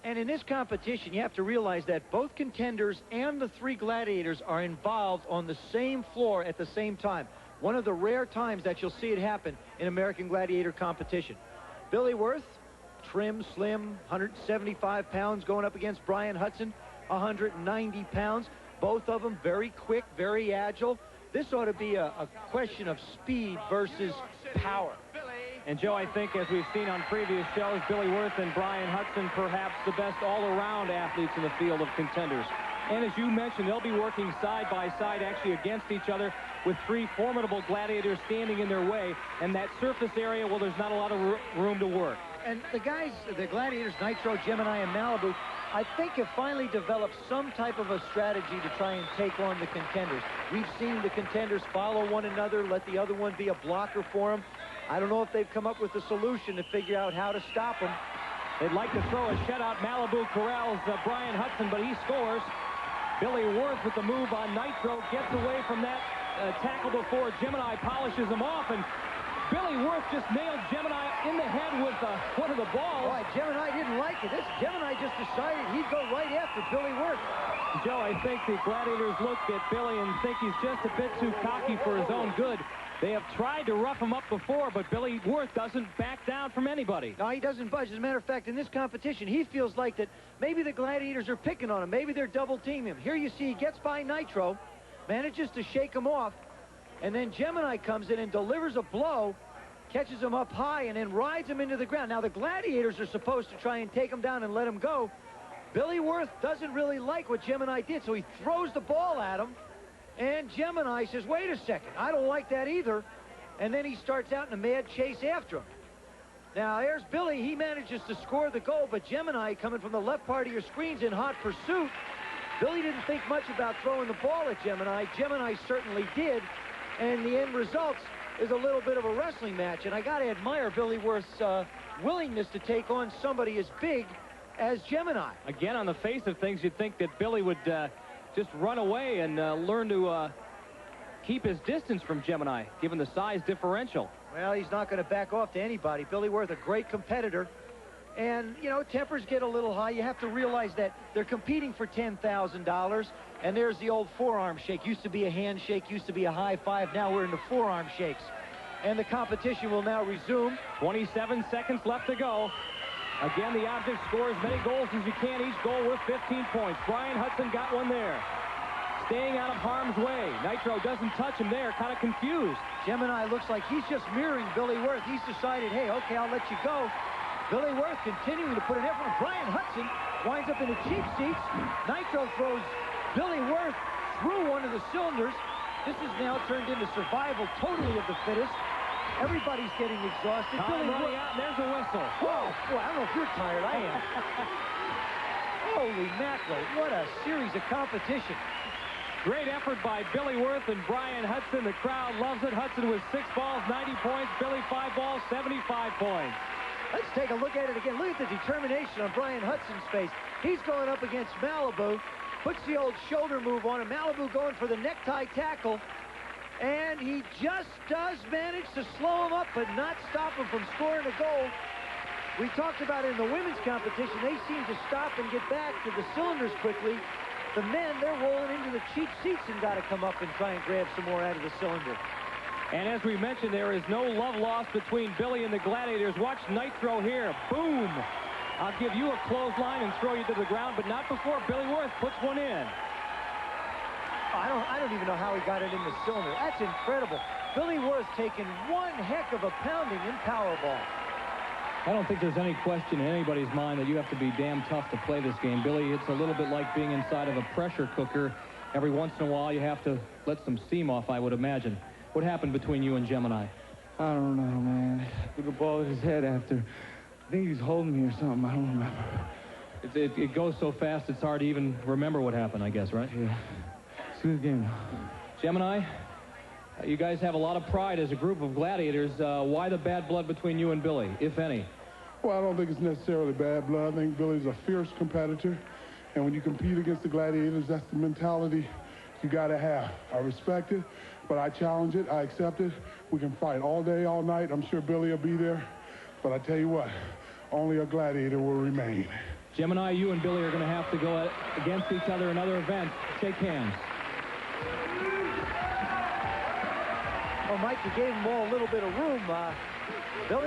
And in this competition, you have to realize that both contenders and the 3 gladiators are involved on the same floor at the same time. One of the rare times that you'll see it happen in American Gladiator competition. Billy Wirth, trim, slim, 175 pounds, going up against Brian Hutson, 190 pounds. Both of them very quick, very agile. This ought to be a question of speed versus power. And, Joe, I think, as we've seen on previous shows, Billy Wirth and Brian Hutson, perhaps the best all-around athletes in the field of contenders. And as you mentioned, they'll be working side by side, actually against each other, with 3 formidable gladiators standing in their way. And that surface area, well, there's not a lot of room to work. And the guys, the gladiators, Nitro, Gemini, and Malibu, I think have finally developed some type of a strategy to try and take on the contenders. We've seen the contenders follow one another, let the other one be a blocker for them. I don't know if they've come up with a solution to figure out how to stop them. They'd like to throw a shutout. Malibu corrals Brian Hutson, but he scores. Billy Wirth with the move on Nitro gets away from that tackle before Gemini polishes him off, and Billy Wirth just nailed Gemini in the head with one of the balls. Boy, Gemini didn't like it. This Gemini just decided he'd go right after Billy Wirth. Joe, I think the gladiators look at Billy and think he's just a bit too cocky for his own good. They have tried to rough him up before, but Billy Wirth doesn't back down from anybody. No, he doesn't budge. As a matter of fact, in this competition, he feels like that maybe the gladiators are picking on him. Maybe they're double-teaming him. Here you see he gets by Nitro, manages to shake him off, and then Gemini comes in and delivers a blow, catches him up high, and then rides him into the ground. Now, the gladiators are supposed to try and take him down and let him go. Billy Wirth doesn't really like what Gemini did, so he throws the ball at him. And Gemini says, wait a second, I don't like that either. And then he starts out in a mad chase after him. Now, there's Billy. He manages to score the goal, but Gemini, coming from the left part of your screen's in hot pursuit. Billy didn't think much about throwing the ball at Gemini. Gemini certainly did. And the end result is a little bit of a wrestling match. And I got to admire Billy Wirth's willingness to take on somebody as big as Gemini. Again, on the face of things, you'd think that Billy would just run away and learn to keep his distance from Gemini, given the size differential. Well, he's not going to back off to anybody. Billy Wirth, a great competitor. And, you know, tempers get a little high. You have to realize that they're competing for $10,000. And there's the old forearm shake. Used to be a handshake, used to be a high five. Now we're into forearm shakes. And the competition will now resume. 27 seconds left to go. Again, the object scores as many goals as you can. Each goal worth 15 points. Brian Hutson got one there. Staying out of harm's way. Nitro doesn't touch him there. Kind of confused. Gemini looks like he's just mirroring Billy Wirth. He's decided, hey, okay, I'll let you go. Billy Wirth continuing to put an effort. Brian Hutson winds up in the cheap seats. Nitro throws Billy Wirth through one of the cylinders. This is now turned into survival totally of the fittest. Everybody's getting exhausted. Billy running out, and there's a whistle. Whoa, boy, I don't know if you're tired. I am. Holy mackerel, what a series of competition. Great effort by Billy Wirth and Brian Hutson. The crowd loves it. Hutson with 6 balls, 90 points. Billy 5 balls, 75 points. Let's take a look at it again. Look at the determination on Brian Hutson's face. He's going up against Malibu. Puts the old shoulder move on him. Malibu going for the necktie tackle. And he just does manage to slow him up, but not stop him from scoring a goal. We talked about it in the women's competition. They seem to stop and get back to the cylinders quickly. The men, they're rolling into the cheap seats and got to come up and try and grab some more out of the cylinder. And as we mentioned, there is no love lost between Billy and the Gladiators. Watch Nitro here. Boom! I'll give you a clothesline and throw you to the ground, but not before Billy Wirth puts one in. I don't even know how he got it in the cylinder. That's incredible. Billy Wirth taking one heck of a pounding in Powerball. I don't think there's any question in anybody's mind that you have to be damn tough to play this game. Billy, it's a little bit like being inside of a pressure cooker. Every once in a while, you have to let some steam off, I would imagine. What happened between you and Gemini? I don't know, man. With the ball in his head after. I think he's holding me or something. I don't remember. It goes so fast, it's hard to even remember what happened, I guess, right? Yeah. It's a good game. Gemini, you guys have a lot of pride as a group of gladiators. Why the bad blood between you and Billy, if any? Well, I don't think it's necessarily bad blood. I think Billy's a fierce competitor. And when you compete against the gladiators, that's the mentality you got to have. I respect it, but I challenge it. I accept it. We can fight all day, all night. I'm sure Billy will be there. But I tell you what, only a gladiator will remain. Gemini, you and Billy are going to have to go against each other in other events. Shake hands. Well, Mike, you gave them all a little bit of room. Billy